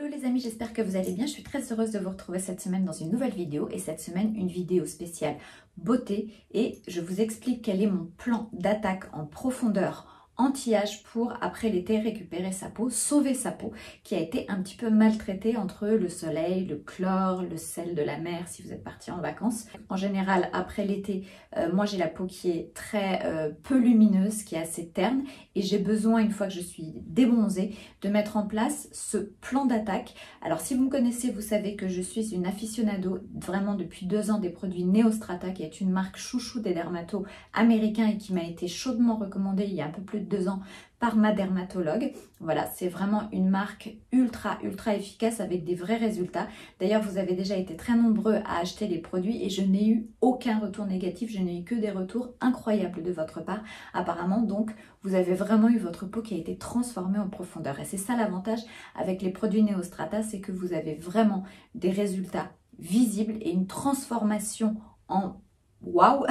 Hello les amis, j'espère que vous allez bien. Je suis très heureuse de vous retrouver cette semaine dans une nouvelle vidéo et cette semaine une vidéo spéciale beauté et je vous explique quel est mon plan d'attaque en profondeur anti-âge pour après l'été récupérer sa peau, sauver sa peau qui a été un petit peu maltraitée entre le soleil, le chlore, le sel de la mer si vous êtes parti en vacances. En général après l'été, moi j'ai la peau qui est très peu lumineuse, qui est assez terne et j'ai besoin une fois que je suis débronzée de mettre en place ce plan d'attaque. Alors si vous me connaissez, vous savez que je suis une aficionado vraiment depuis 2 ans des produits Neostrata qui est une marque chouchou des dermatos américains et qui m'a été chaudement recommandée il y a un peu plus de 2 ans par ma dermatologue. Voilà, c'est vraiment une marque ultra efficace avec des vrais résultats. D'ailleurs, vous avez déjà été très nombreux à acheter les produits et je n'ai eu aucun retour négatif, je n'ai eu que des retours incroyables de votre part apparemment. Donc, vous avez vraiment eu votre peau qui a été transformée en profondeur. Et c'est ça l'avantage avec les produits Neostrata, c'est que vous avez vraiment des résultats visibles et une transformation en waouh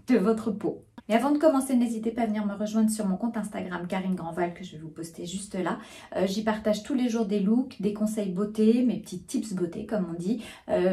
de votre peau. Mais avant de commencer, n'hésitez pas à venir me rejoindre sur mon compte Instagram Karine Grandval que je vais vous poster juste là. J'y partage tous les jours des looks, des conseils beauté, mes petits tips beauté comme on dit.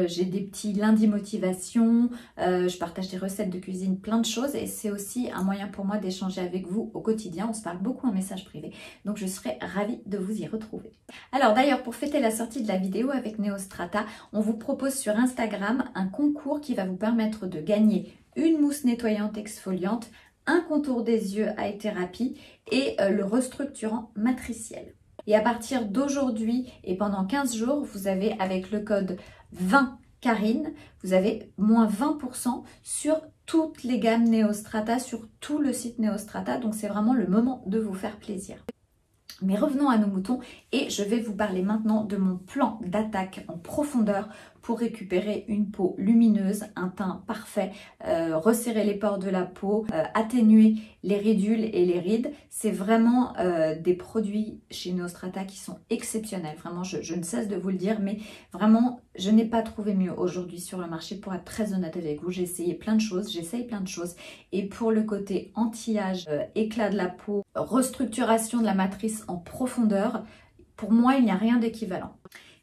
J'ai des petits lundis motivation, je partage des recettes de cuisine, plein de choses. Et c'est aussi un moyen pour moi d'échanger avec vous au quotidien. On se parle beaucoup en message privé. Donc je serai ravie de vous y retrouver. Alors d'ailleurs, pour fêter la sortie de la vidéo avec Neostrata, on vous propose sur Instagram un concours qui va vous permettre de gagner une mousse nettoyante exfoliante, un contour des yeux eye thérapie et le restructurant matriciel. Et à partir d'aujourd'hui et pendant 15 jours, vous avez avec le code 20 Karine, vous avez moins 20% sur toutes les gammes Neostrata, sur tout le site Neostrata. Donc c'est vraiment le moment de vous faire plaisir. Mais revenons à nos moutons et je vais vous parler maintenant de mon plan d'attaque en profondeur pour récupérer une peau lumineuse, un teint parfait, resserrer les pores de la peau, atténuer les ridules et les rides. C'est vraiment des produits chez Neostrata qui sont exceptionnels. Vraiment, je ne cesse de vous le dire, mais vraiment, je n'ai pas trouvé mieux aujourd'hui sur le marché pour être très honnête avec vous. J'ai essayé plein de choses, j'essaye plein de choses. Et pour le côté anti-âge, éclat de la peau, restructuration de la matrice en profondeur, pour moi, il n'y a rien d'équivalent.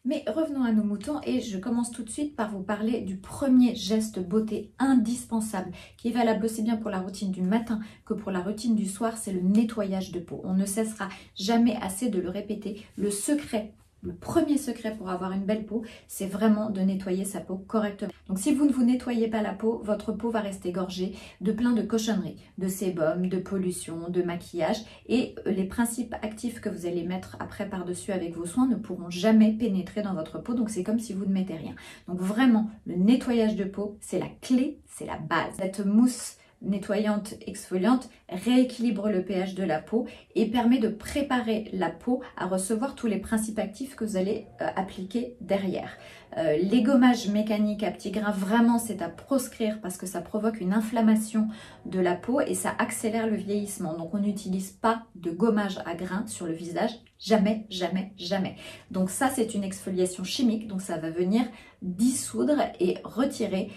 Mais revenons à nos moutons et je commence tout de suite par vous parler du premier geste beauté indispensable qui est valable aussi bien pour la routine du matin que pour la routine du soir, c'est le nettoyage de peau. On ne cessera jamais assez de le répéter. Le secret, le premier secret pour avoir une belle peau, c'est vraiment de nettoyer sa peau correctement. Donc si vous ne vous nettoyez pas la peau, votre peau va rester gorgée de plein de cochonneries, de sébum, de pollution, de maquillage et les principes actifs que vous allez mettre après par-dessus avec vos soins ne pourront jamais pénétrer dans votre peau. Donc c'est comme si vous ne mettez rien. Donc vraiment, le nettoyage de peau, c'est la clé, c'est la base. Cette mousse nettoyante, exfoliante, rééquilibre le pH de la peau et permet de préparer la peau à recevoir tous les principes actifs que vous allez appliquer derrière. Les gommages mécaniques à petits grains, vraiment c'est à proscrire parce que ça provoque une inflammation de la peau et ça accélère le vieillissement. Donc on n'utilise pas de gommage à grains sur le visage, jamais, jamais, jamais. Donc ça c'est une exfoliation chimique, donc ça va venir dissoudre et retirer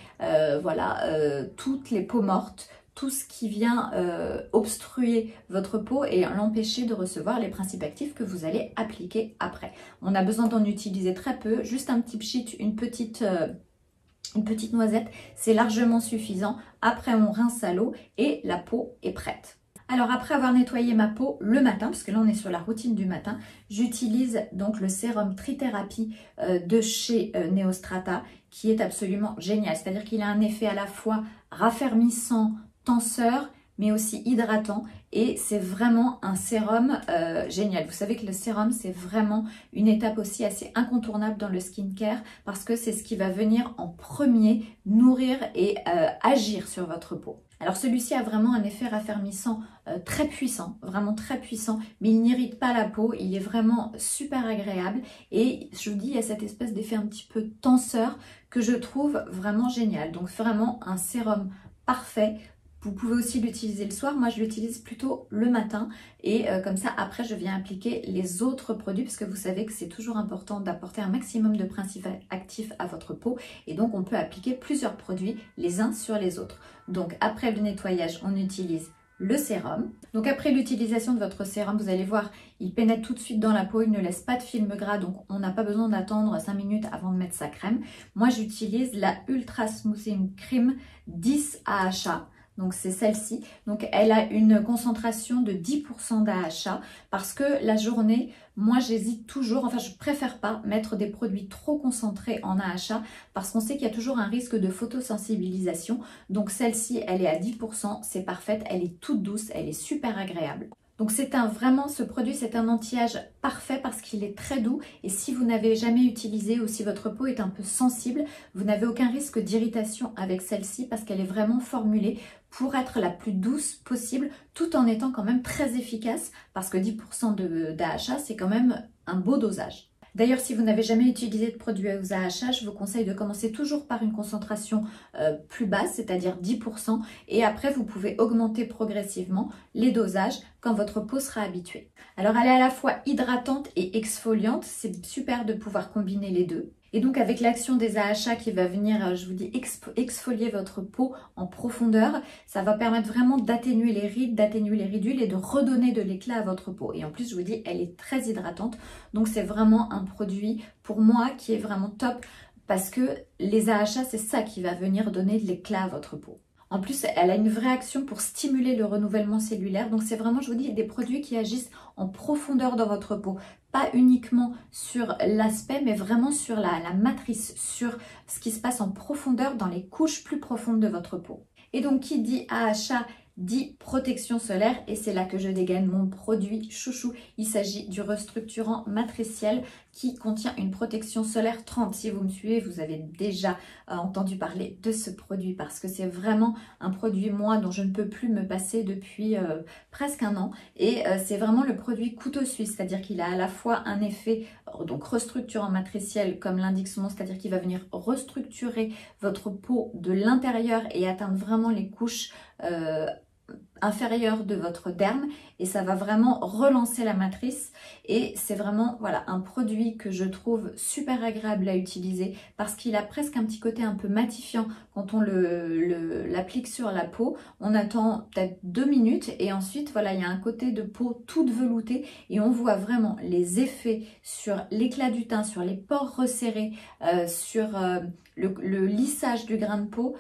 toutes les peaux mortes, tout ce qui vient obstruer votre peau et l'empêcher de recevoir les principes actifs que vous allez appliquer après. On a besoin d'en utiliser très peu, juste un petit pchit, une petite noisette, c'est largement suffisant. Après on rince à l'eau et la peau est prête. Alors après avoir nettoyé ma peau le matin, parce que là on est sur la routine du matin, j'utilise donc le sérum Trithérapie de chez Neostrata qui est absolument génial. C'est-à-dire qu'il a un effet à la fois raffermissant, tenseur, mais aussi hydratant et c'est vraiment un sérum génial. Vous savez que le sérum c'est vraiment une étape aussi assez incontournable dans le skincare parce que c'est ce qui va venir en premier nourrir et agir sur votre peau. Alors celui-ci a vraiment un effet raffermissant très puissant, vraiment très puissant, mais il n'irrite pas la peau, il est vraiment super agréable et je vous dis il y a cette espèce d'effet un petit peu tenseur que je trouve vraiment génial. Donc vraiment un sérum parfait. Vous pouvez aussi l'utiliser le soir, moi je l'utilise plutôt le matin et comme ça après je viens appliquer les autres produits parce que vous savez que c'est toujours important d'apporter un maximum de principes actifs à votre peau et donc on peut appliquer plusieurs produits les uns sur les autres. Donc après le nettoyage on utilise le sérum. Donc après l'utilisation de votre sérum, vous allez voir, il pénètre tout de suite dans la peau, il ne laisse pas de film gras, donc on n'a pas besoin d'attendre 5 minutes avant de mettre sa crème. Moi j'utilise la Ultra Smoothing Cream 10 AHA. Donc c'est celle-ci, donc elle a une concentration de 10% d'AHA parce que la journée, moi j'hésite toujours, enfin je préfère pas mettre des produits trop concentrés en AHA parce qu'on sait qu'il y a toujours un risque de photosensibilisation. Donc celle-ci elle est à 10%, c'est parfaite, elle est toute douce, elle est super agréable. Donc c'est vraiment, ce produit c'est un anti-âge parfait parce qu'il est très doux et si vous n'avez jamais utilisé ou si votre peau est un peu sensible, vous n'avez aucun risque d'irritation avec celle-ci parce qu'elle est vraiment formulée pour être la plus douce possible tout en étant quand même très efficace parce que 10% d'AHA c'est quand même un beau dosage. D'ailleurs, si vous n'avez jamais utilisé de produit aux AHA, je vous conseille de commencer toujours par une concentration plus basse, c'est-à-dire 10%, et après vous pouvez augmenter progressivement les dosages quand votre peau sera habituée. Alors elle est à la fois hydratante et exfoliante, c'est super de pouvoir combiner les deux. Et donc avec l'action des AHA qui va venir, je vous dis, exfolier votre peau en profondeur, ça va permettre vraiment d'atténuer les rides, d'atténuer les ridules et de redonner de l'éclat à votre peau. Et en plus, je vous dis, elle est très hydratante. Donc c'est vraiment un produit pour moi qui est vraiment top parce que les AHA, c'est ça qui va venir donner de l'éclat à votre peau. En plus, elle a une vraie action pour stimuler le renouvellement cellulaire. Donc c'est vraiment, je vous dis, des produits qui agissent en profondeur dans votre peau. Pas uniquement sur l'aspect, mais vraiment sur la matrice, sur ce qui se passe en profondeur dans les couches plus profondes de votre peau. Et donc, qui dit AHA dit protection solaire et c'est là que je dégaine mon produit chouchou. Il s'agit du restructurant matriciel qui contient une protection solaire 30. Si vous me suivez, vous avez déjà entendu parler de ce produit parce que c'est vraiment un produit, moi, dont je ne peux plus me passer depuis presque un an. Et c'est vraiment le produit couteau suisse, c'est-à-dire qu'il a à la fois un effet donc restructurant matriciel comme l'indique son nom, c'est-à-dire qu'il va venir restructurer votre peau de l'intérieur et atteindre vraiment les couches inférieure de votre derme et ça va vraiment relancer la matrice et c'est vraiment voilà un produit que je trouve super agréable à utiliser parce qu'il a presque un petit côté un peu matifiant quand on l'applique sur la peau. On attend peut-être 2 minutes et ensuite voilà il y a un côté de peau toute veloutée et on voit vraiment les effets sur l'éclat du teint, sur les pores resserrés, sur le lissage du grain de peau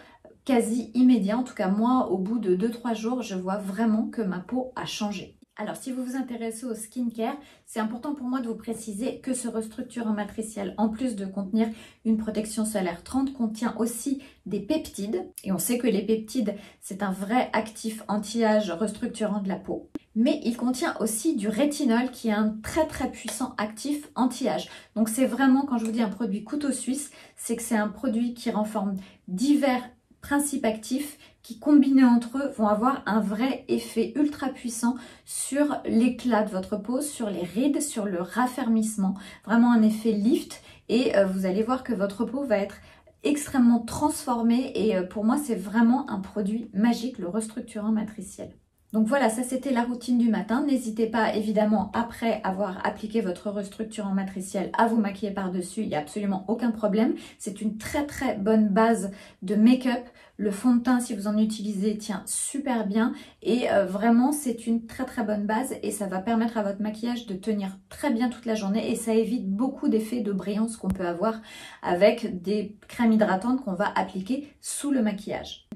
quasi immédiat. En tout cas moi au bout de 2-3 jours je vois vraiment que ma peau a changé. Alors si vous vous intéressez au skincare, c'est important pour moi de vous préciser que ce restructurant matriciel, en plus de contenir une protection solaire 30, contient aussi des peptides. Et on sait que les peptides, c'est un vrai actif anti-âge restructurant de la peau. Mais il contient aussi du rétinol qui est un très puissant actif anti-âge. Donc c'est vraiment, quand je vous dis un produit couteau suisse, c'est que c'est un produit qui renforme divers principes actifs qui combinés entre eux vont avoir un vrai effet ultra puissant sur l'éclat de votre peau, sur les rides, sur le raffermissement, vraiment un effet lift et vous allez voir que votre peau va être extrêmement transformée et pour moi c'est vraiment un produit magique, le restructurant matriciel. Donc voilà, ça c'était la routine du matin. N'hésitez pas évidemment après avoir appliqué votre restructurant matriciel à vous maquiller par-dessus, il n'y a absolument aucun problème. C'est une très bonne base de make-up. Le fond de teint, si vous en utilisez, tient super bien et vraiment c'est une très bonne base et ça va permettre à votre maquillage de tenir très bien toute la journée et ça évite beaucoup d'effets de brillance qu'on peut avoir avec des crèmes hydratantes qu'on va appliquer sous le maquillage.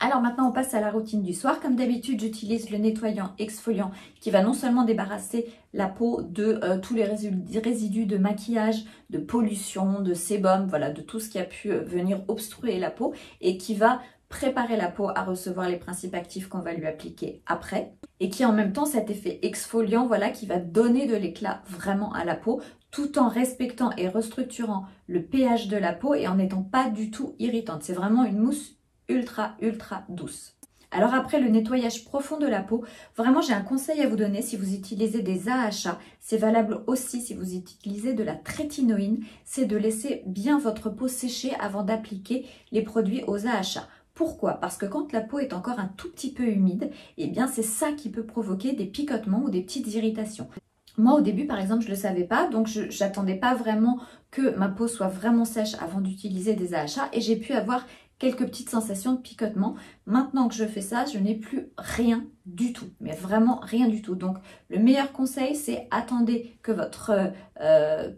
Alors maintenant on passe à la routine du soir. Comme d'habitude j'utilise le nettoyant exfoliant qui va non seulement débarrasser la peau de tous les résidus de maquillage, de pollution, de sébum, voilà, de tout ce qui a pu venir obstruer la peau et qui va préparer la peau à recevoir les principes actifs qu'on va lui appliquer après et qui a en même temps cet effet exfoliant voilà, qui va donner de l'éclat vraiment à la peau tout en respectant et restructurant le pH de la peau et en n'étant pas du tout irritante. C'est vraiment une mousse ultra douce. Alors après le nettoyage profond de la peau, vraiment j'ai un conseil à vous donner si vous utilisez des AHA, c'est valable aussi si vous utilisez de la trétinoïne, c'est de laisser bien votre peau sécher avant d'appliquer les produits aux AHA. Pourquoi? Parce que quand la peau est encore un tout petit peu humide, eh bien c'est ça qui peut provoquer des picotements ou des petites irritations. Moi au début par exemple je ne le savais pas, donc j'attendais pas vraiment que ma peau soit vraiment sèche avant d'utiliser des AHA et j'ai pu avoir quelques petites sensations de picotement Maintenant que je fais ça, je n'ai plus rien du tout, mais vraiment rien du tout. Donc le meilleur conseil, c'est attendez que votre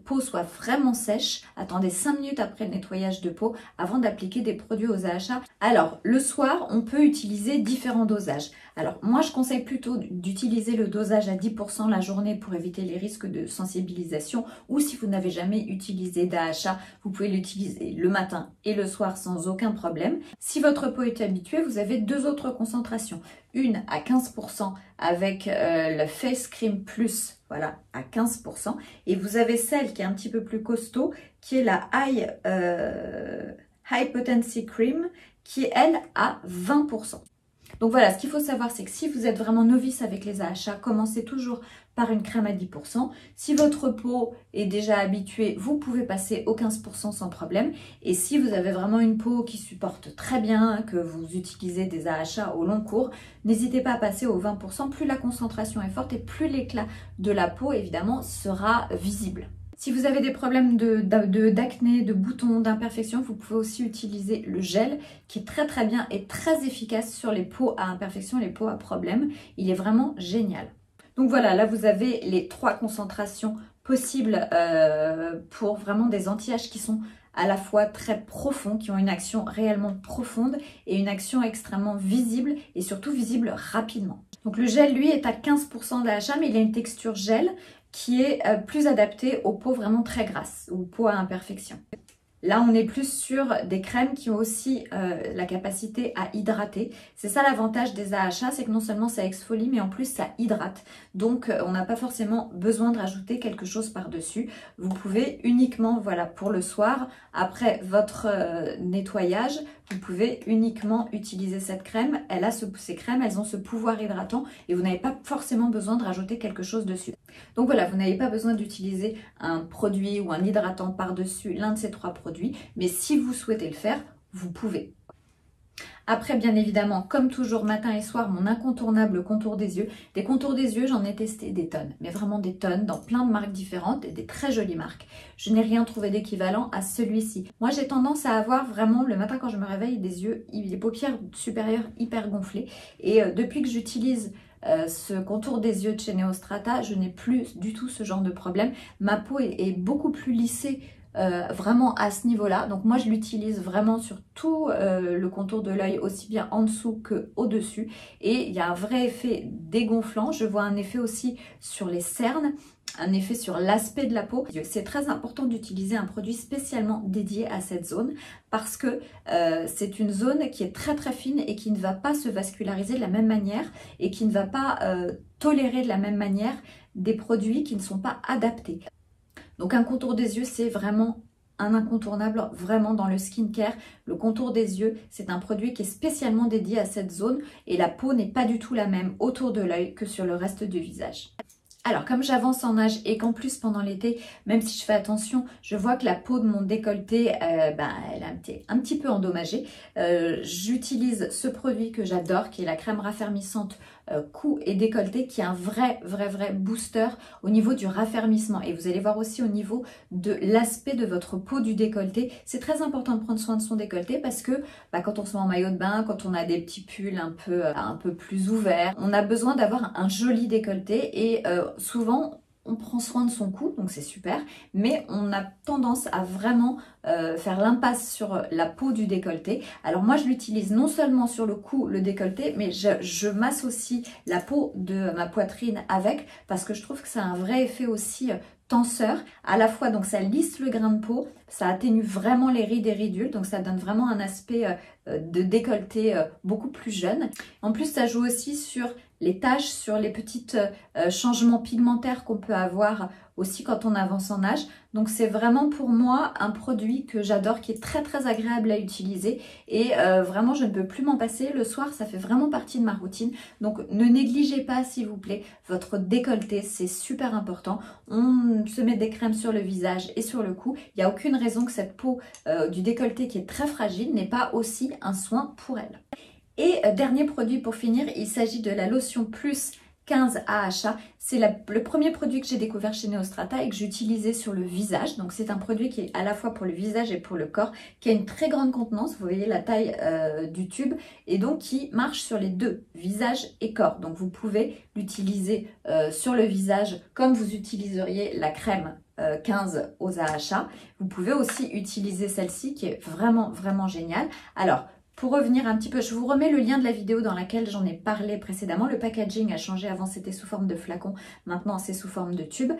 peau soit vraiment sèche, attendez 5 minutes après le nettoyage de peau avant d'appliquer des produits aux AHA. Alors le soir, on peut utiliser différents dosages. Alors moi je conseille plutôt d'utiliser le dosage à 10% la journée pour éviter les risques de sensibilisation, ou si vous n'avez jamais utilisé d'AHA, vous pouvez l'utiliser le matin et le soir sans aucun problème. Si votre peau est habituée, vous avez 2 autres concentrations. Une à 15% avec le Face Cream Plus, voilà, à 15%. Et vous avez celle qui est un petit peu plus costaud, qui est la High Potency Cream, qui est elle à 20%. Donc voilà, ce qu'il faut savoir, c'est que si vous êtes vraiment novice avec les AHA, commencez toujours par une crème à 10%. Si votre peau est déjà habituée, vous pouvez passer au 15% sans problème. Et si vous avez vraiment une peau qui supporte très bien, que vous utilisez des AHA au long cours, n'hésitez pas à passer au 20%. Plus la concentration est forte et plus l'éclat de la peau, évidemment, sera visible. Si vous avez des problèmes d'acné, de boutons, d'imperfections, vous pouvez aussi utiliser le gel qui est très bien et très efficace sur les peaux à imperfections, les peaux à problèmes. Il est vraiment génial. Donc voilà, là vous avez les 3 concentrations possibles pour vraiment des anti-âges qui sont à la fois très profonds, qui ont une action réellement profonde et une action extrêmement visible et surtout visible rapidement. Donc le gel, lui, est à 15% d'AHA, mais il a une texture gel qui est plus adaptée aux peaux vraiment très grasses ou peaux à imperfection. Là, on est plus sur des crèmes qui ont aussi la capacité à hydrater. C'est ça l'avantage des AHA, c'est que non seulement ça exfolie, mais en plus ça hydrate. Donc, on n'a pas forcément besoin de rajouter quelque chose par-dessus. Vous pouvez uniquement, voilà, pour le soir, après votre nettoyage, vous pouvez uniquement utiliser cette crème. Ces crèmes, elles ont ce pouvoir hydratant et vous n'avez pas forcément besoin de rajouter quelque chose dessus. Donc voilà, vous n'avez pas besoin d'utiliser un produit ou un hydratant par-dessus l'un de ces 3 produits, mais si vous souhaitez le faire, vous pouvez. Après, bien évidemment, comme toujours, matin et soir, mon incontournable contour des yeux. Des contours des yeux, j'en ai testé des tonnes, mais vraiment des tonnes, dans plein de marques différentes et des très jolies marques. Je n'ai rien trouvé d'équivalent à celui-ci. Moi, j'ai tendance à avoir vraiment, le matin quand je me réveille, des paupières supérieures hyper gonflées. Et depuis que j'utilise ce contour des yeux de chez Neostrata, je n'ai plus du tout ce genre de problème. Ma peau est beaucoup plus lissée vraiment à ce niveau-là. Donc moi je l'utilise vraiment sur tout le contour de l'œil, aussi bien en dessous que au-dessus. Et il y a un vrai effet dégonflant. Je vois un effet aussi sur les cernes, un effet sur l'aspect de la peau. C'est très important d'utiliser un produit spécialement dédié à cette zone parce que c'est une zone qui est très fine et qui ne va pas se vasculariser de la même manière et qui ne va pas tolérer de la même manière des produits qui ne sont pas adaptés. Donc un contour des yeux, c'est vraiment un incontournable vraiment dans le skincare. Le contour des yeux, c'est un produit qui est spécialement dédié à cette zone et la peau n'est pas du tout la même autour de l'œil que sur le reste du visage. Alors comme j'avance en âge et qu'en plus pendant l'été, même si je fais attention, je vois que la peau de mon décolleté, elle est un petit peu endommagée. J'utilise ce produit que j'adore, qui est la crème raffermissante cou et décolleté, qui est un vrai booster au niveau du raffermissement. Et vous allez voir aussi au niveau de l'aspect de votre peau du décolleté. C'est très important de prendre soin de son décolleté parce que quand on se met en maillot de bain, quand on a des petits pulls un peu plus ouverts, on a besoin d'avoir un joli décolleté et souvent on prend soin de son cou, donc c'est super, mais on a tendance à vraiment faire l'impasse sur la peau du décolleté. Alors moi je l'utilise non seulement sur le cou, le décolleté, mais je m'associe la peau de ma poitrine avec, parce que je trouve que ça a un vrai effet aussi tenseur, à la fois donc ça lisse le grain de peau, ça atténue vraiment les rides et ridules, donc ça donne vraiment un aspect de décolleté beaucoup plus jeune. En plus ça joue aussi sur les taches, sur les petits changements pigmentaires qu'on peut avoir aussi quand on avance en âge. Donc c'est vraiment pour moi un produit que j'adore, qui est très agréable à utiliser et vraiment je ne peux plus m'en passer. Le soir ça fait vraiment partie de ma routine, donc ne négligez pas s'il vous plaît votre décolleté, c'est super important. On se met des crèmes sur le visage et sur le cou, il n'y a aucune raison que cette peau du décolleté qui est très fragile n'ait pas aussi un soin pour elle. Et dernier produit pour finir, il s'agit de la lotion plus 15 AHA. C'est le premier produit que j'ai découvert chez Neostrata et que j'utilisais sur le visage. Donc c'est un produit qui est à la fois pour le visage et pour le corps, qui a une très grande contenance, vous voyez la taille du tube, et donc qui marche sur les deux, visage et corps. Donc vous pouvez l'utiliser sur le visage comme vous utiliseriez la crème 15 aux AHA. Vous pouvez aussi utiliser celle-ci qui est vraiment, vraiment géniale. Alors, pour revenir un petit peu, je vous remets le lien de la vidéo dans laquelle j'en ai parlé précédemment. Le packaging a changé, avant c'était sous forme de flacon, maintenant c'est sous forme de tube.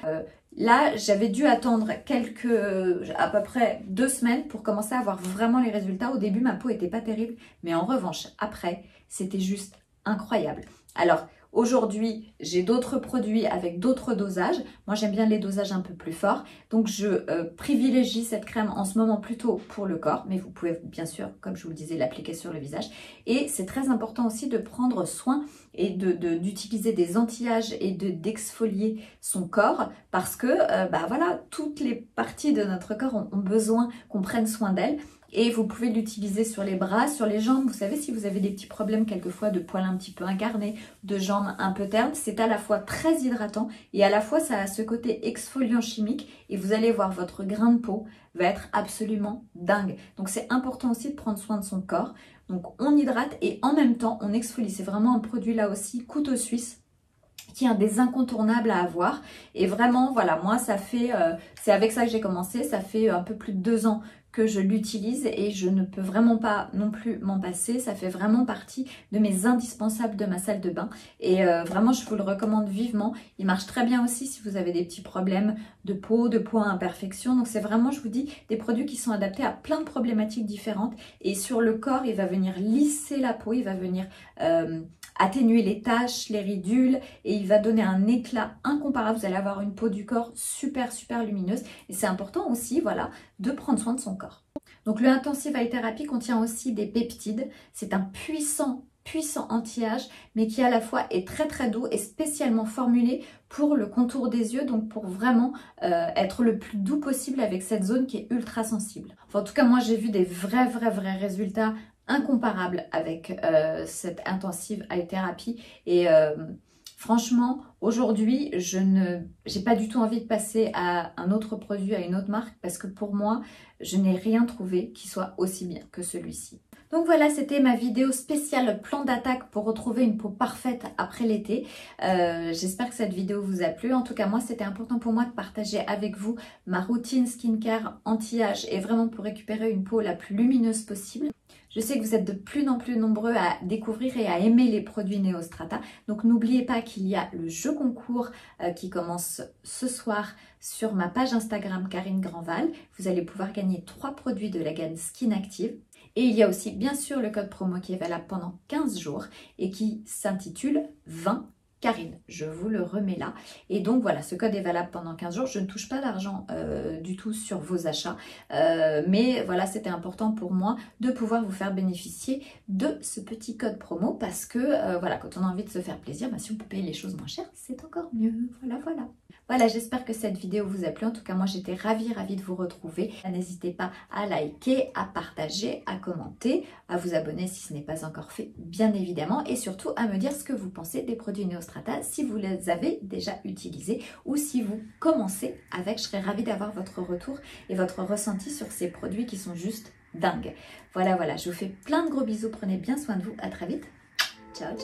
Là, j'avais dû attendre à peu près 2 semaines pour commencer à avoir vraiment les résultats. Au début, ma peau n'était pas terrible, mais en revanche, après, c'était juste incroyable. Alors, aujourd'hui, j'ai d'autres produits avec d'autres dosages. Moi, j'aime bien les dosages un peu plus forts. Donc, je privilégie cette crème en ce moment plutôt pour le corps. Mais vous pouvez bien sûr, comme je vous le disais, l'appliquer sur le visage. Et c'est très important aussi de prendre soin et d'utiliser des anti-âges et d'exfolier son corps. Parce que, voilà, toutes les parties de notre corps ont besoin qu'on prenne soin d'elles. Et vous pouvez l'utiliser sur les bras, sur les jambes. Vous savez, si vous avez des petits problèmes quelquefois de poils un petit peu incarnés, de jambes un peu ternes, c'est à la fois très hydratant et à la fois ça a ce côté exfoliant chimique et vous allez voir votre grain de peau va être absolument dingue. Donc c'est important aussi de prendre soin de son corps. Donc on hydrate et en même temps on exfolie. C'est vraiment un produit là aussi, couteau suisse, qui est un des incontournables à avoir. Et vraiment, voilà, moi ça fait, c'est avec ça que j'ai commencé, ça fait un peu plus de 2 ans que je l'utilise et je ne peux vraiment pas non plus m'en passer. Ça fait vraiment partie de mes indispensables de ma salle de bain et vraiment je vous le recommande vivement. Il marche très bien aussi si vous avez des petits problèmes de peau, de poids, imperfection. Donc c'est vraiment, je vous dis, des produits qui sont adaptés à plein de problématiques différentes et sur le corps, il va venir lisser la peau, il va venir atténuer les taches, les ridules et il va donner un éclat incomparable. Vous allez avoir une peau du corps super, super lumineuse et c'est important aussi, voilà, de prendre soin de son corps. Donc le Intensive Eye Therapy contient aussi des peptides. C'est un puissant anti-âge, mais qui à la fois est très très doux et spécialement formulé pour le contour des yeux, donc pour vraiment être le plus doux possible avec cette zone qui est ultra sensible. Enfin, en tout cas, moi j'ai vu des vrais résultats incomparables avec cette Intensive Eye Therapy et franchement, aujourd'hui, j'ai pas du tout envie de passer à un autre produit, à une autre marque, parce que pour moi, je n'ai rien trouvé qui soit aussi bien que celui-ci. Donc voilà, c'était ma vidéo spéciale plan d'attaque pour retrouver une peau parfaite après l'été. J'espère que cette vidéo vous a plu. En tout cas, moi, c'était important pour moi de partager avec vous ma routine skincare anti-âge et vraiment pour récupérer une peau la plus lumineuse possible. Je sais que vous êtes de plus en plus nombreux à découvrir et à aimer les produits Neostrata. Donc n'oubliez pas qu'il y a le jeu concours qui commence ce soir sur ma page Instagram Karine Grandval. Vous allez pouvoir gagner 3 produits de la gamme Skin Active. Et il y a aussi bien sûr le code promo qui est valable pendant 15 jours et qui s'intitule 20 Karine, je vous le remets là. Et donc voilà, ce code est valable pendant 15 jours. Je ne touche pas d'argent du tout sur vos achats. Mais voilà, c'était important pour moi de pouvoir vous faire bénéficier de ce petit code promo parce que voilà, quand on a envie de se faire plaisir, si on peut payer les choses moins chères, c'est encore mieux. Voilà. Voilà, j'espère que cette vidéo vous a plu. En tout cas, moi, j'étais ravie de vous retrouver. N'hésitez pas à liker, à partager, à commenter, à vous abonner si ce n'est pas encore fait, bien évidemment. Et surtout, à me dire ce que vous pensez des produits Neostrata, si vous les avez déjà utilisés ou si vous commencez avec. Je serais ravie d'avoir votre retour et votre ressenti sur ces produits qui sont juste dingues. Voilà, je vous fais plein de gros bisous. Prenez bien soin de vous. À très vite. Ciao.